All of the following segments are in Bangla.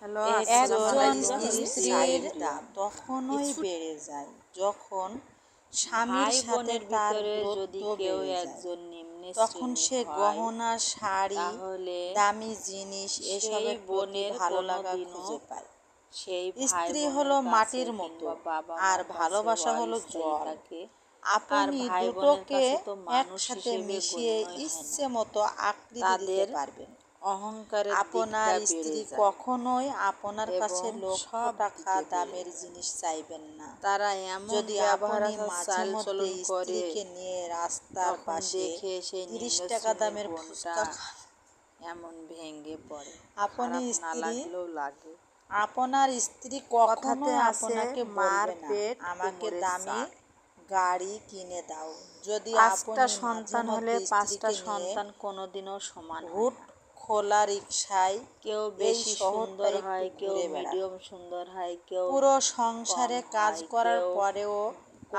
হ্যালো, একজন স্ত্রীর চাহিদা তখনই বেড়ে যায় যখন স্বামীর সাথে ভাই-বোনের তার ভিতরে দূরত্ব যদি কেউ বেড়ে যায়। একজন নিম্ন তখন শ্রেণীর সে হয়, গহনা, শাড়ি, তাহলে দামি জিনিস সেই এসবের প্রতি বোনের ভালো লাগা কোনোদিনও খুঁজে পায়। সেই স্ত্রী ভাই-বোনের হলো কাছে মাটির মতো, কিংবা আর বাবা-মার কাছে ভালোবাসা হলো অস্থায়ী জল। থাকে। আর আপনি ভাই-বোনের দুটোকে কাছে তো মানুষ একসাথে হিসেবে মিশিয়ে গণ্যই হয় না। ইচ্ছে মতো আকৃতি দিতে তাদের পারবেন। অহংকারের আপনার দিকটা বেড়ে স্ত্রী যায় কখনোই আপনার এবং কাছে লক্ষ সব টাকা দিকে বেড়ে দামের যায়। জিনিস চাইবেন না। তারা এমন যদি ব্যবহার আপনি আচার মাঝে মধ্যে চালচলন করে, স্ত্রীকে নিয়ে রাস্তার তখন পাশে দেখে সেই 30 নিম্ন টাকা শ্রেণীর দামের বোনটা ফুচকা খান, এমন ভেঙে পড়ে। আপনি খারাপ না স্ত্রী লাগলেও লাগে। আপনার স্ত্রী কথাতে কখনোই আছে, আপনাকে মার বলবে না পেট আমাকে কোমরের দামি চাল। গাড়ি কিনে দাও। যদি 5টা আপনি মাঝে সন্তান হলে মধ্যে 5টা স্ত্রীকে নিয়ে সন্তান কোনোদিনও সমান হয় হুট না। খোলা রিকশায় কেউ এই বেশি শহরটা সুন্দর একটু হয়, কেউ ঘুরে বেড়ান, মিডিয়াম সুন্দর হয়, কেউ পুরো কম সংসারে কাজ হয়, করার কেউ পরেও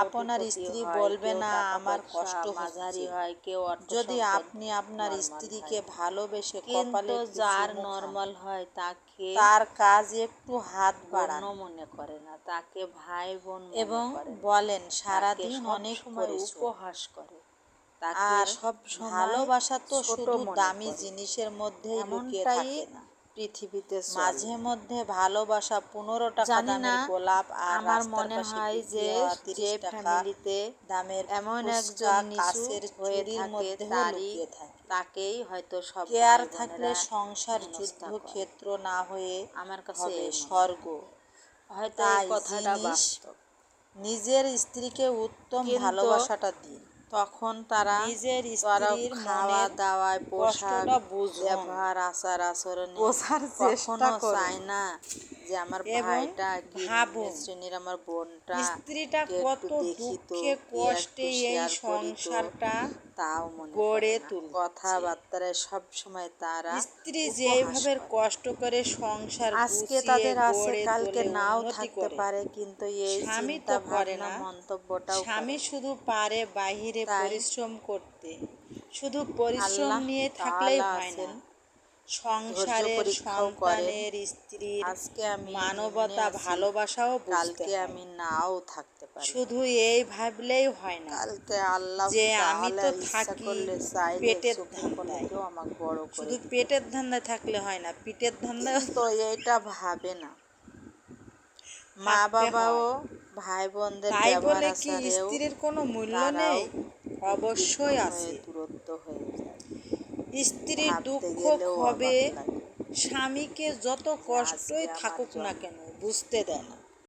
আপনার কোটিপতি স্ত্রী হয়, বলবে কেউ না টাকা আমার পয়সা কষ্ট মাঝারি হচ্ছে। হয়, কেউ অর্থ যদি সম্পদ আপনি আপনার নর্মাল স্ত্রীকে হয়। ভালোবেসে কপালে কিন্তু একটু যার চুমু খান, নর্মাল হয় তাকে তার কাজ একটু হাত গণ্য বাড়ান মনে করে না, তাকে ভাই বোন মনে এবং করে না, বলেন তাকে সারাদিন সব অনেক সময় করেছো। উপহাস করে, তাকে আর সব সময় ভালোবাসা তো ছোট শুধু মনে দামি করে। জিনিসের মধ্যেই লুকিয়ে এমনটাই থাকে না। পৃথিবীতে চলে। মাঝে মধ্যে ভালোবাসা 15 টাকা জানি না, দামের গোলাপ আর আমার রাস্তার মনে পাশে হয় বিক্রি যে হওয়া যে 30 টাকা ফ্যামিলিতে দামের এমন একজন ফুচকা নিচু কাচের হয়ে চুড়ির থাকে, মধ্যেও লুকিয়ে থাকে। তাকেই হয়তো সব কেয়ার ভাই থাকলে বোনেরা সংসার হেনস্থা করে। যুদ্ধক্ষেত্র না হয়ে আমার কাছে হবে এই মনে স্বর্গ। হয়। হয়তো এই তাই কথাটা বাস্তব, নিজের স্ত্রীকে উত্তম কিন্তু ভালোবাসাটা দিন। তখন তারা নিজের তারা স্ত্রীর খাওয়া মনের দাওয়ায়, পোশাক, কষ্টটা বুঝুন, ব্যবহার, আচার আচরণে বোঝার চেষ্টা কখনো করুন চায় না যে আমার এবং ভাইটা কি নিম্ন ভাবুন শ্রেণীর, আমার বোনটা স্ত্রীটা কে একটু কত দেখি তো, দুঃখে কি একটু কষ্টে এই শেয়ার করি তো, সংসারটা তাও মনে করে গড়ে না। তুলছে। কথাবার্তায় সব সময় তারা স্ত্রী উপহাস যেভাবে করে। কষ্ট করে সংসার আজকে গুছিয়ে তাদের আছে, গড়ে কালকে তোলে, নাও উন্নতি থাকতে করে, পারে, কিন্তু এই স্বামী চিন্তা তো করে ভাবনা না। মন্তব্যটাও করে স্বামী না। শুধু পারে বাহিরে তাই পরিশ্রম করতে, শুধু পরিশ্রম আল্লাহ নিয়ে থাকলেই তাআলা হয় না, আছেন, ধৈর্য সংসারের পরীক্ষাও করেন। সন্তানের স্ত্রীর আজকে আমি নিম্নে মানবতা আছি, ভালোবাসাও বুঝতে কালকে হয়। আমি নাও থাকতে পারি। শুধু এই ভাবলেই হয় না কালকে আল্লাহ যে আমি তাআলা তো ইচ্ছা থাকি করলে, চাইলে পেটের চোখের ধান্দায়। পলকেও আমাকে বড় করে শুধু দিতে পেটের পারে। ধান্দায় থাকলে হয় না, পিঠের ধান্দায় কিন্তু এটা ভাবে না। মা থাকতে বাবাও হয়। ভাই বোনদের তাই ব্যবহার বলে কি আচারেও স্ত্রীর কোনো মূল্য তারাও নেই? উদ্বিগ্ন অবশ্যই হয়ে আছে। দূরত্ব হয়ে যায়। স্ত্রীর ভাবতে দুঃখ গেলেও ক্ষোভে অবাক লাগে স্বামীকে যত যে আজকে কষ্টই আমার থাকুক না জন্ম। কেন বুঝতে দেয় না।